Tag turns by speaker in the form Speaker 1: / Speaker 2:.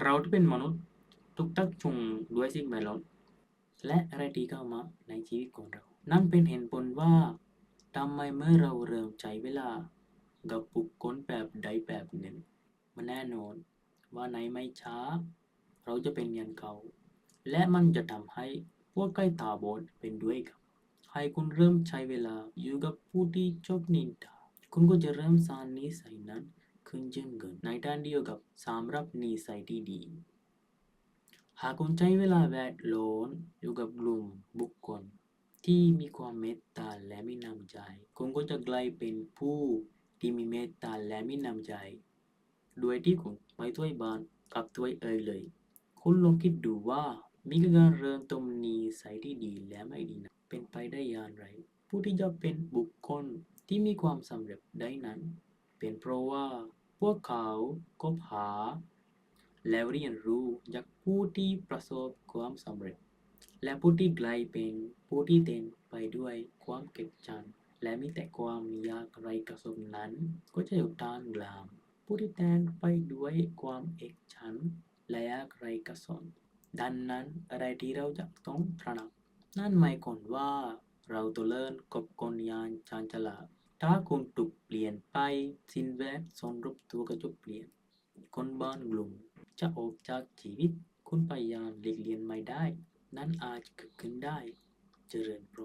Speaker 1: เราที่เป็นมนุษย์ถูกตักจูงด้วยสิ่งแวดล้อมและอะไรที่เข้ามาในชีวิตของเรานั่นเป็นเหตุผลว่าทำไมเมื่อเราเริ่มใช้เวลากับบุคคลแบบใดแบบหนึ่งมันแน่นอนว่าในไม่ช้าเราจะเป็นอย่างเขาและมันจะทำให้พวกใกล้ตาบอดเป็นด้วยครับให้คุณเริ่มใช้เวลาอยู่กับผู้ที่ชอบนินทาคุณก็จะเริ่มสร้างนิสัยนั้นขึ้นเช่นกันในด้านเดียวกับสำหรับนิสัยที่ดี หากคุณใช้เวลาแวดล้อมอยู่กับกลุ่มบุคคลที่มีความเมตตาและมีน้ำใจคุณก็จะกลายเป็นผู้ที่มีเมตตาและมีน้ำใจโดยที่คุณไม่ช่วยบ้านกับตัวเองเลยคุณลองคิดดูว่ามีการเริ่มต้นนิสัยที่ดีและไม่ดีนะเป็นไปได้อย่างไรผู้ที่จะเป็นบุคคลที่มีความสำเร็จได้นั้นเป็นเพราะว่าพวกเขาคบหา แล้วเรียนรู้จากผู้ที่ประสบความสำเร็จและผู้ที่กลายเป็นผู้ที่เต็มไปด้วยความเก็บชันและมีแต่ความอยากไรกระสมนั้นก็จะอยู่ด้านกลางผู้ที่เต็มไปด้วยความเอกฉันท์และอยากไรกระสนดังนั้นอะไรที่เราจะต้องตระหนักนั่นหมายความว่าเราต้องเลิกกับคนยานชาญฉลาดถ้าคุณถูกเปลี่ยนไปสิ่งแวดล้อมรอบตัวก็จะเปลี่ยนคนบ้านกลุ่ม จะออกจากชีวิตคุณพยายามหลีกเลี่ยงไม่ได้นั่นอาจเกิดขึ้นได้เจริญพร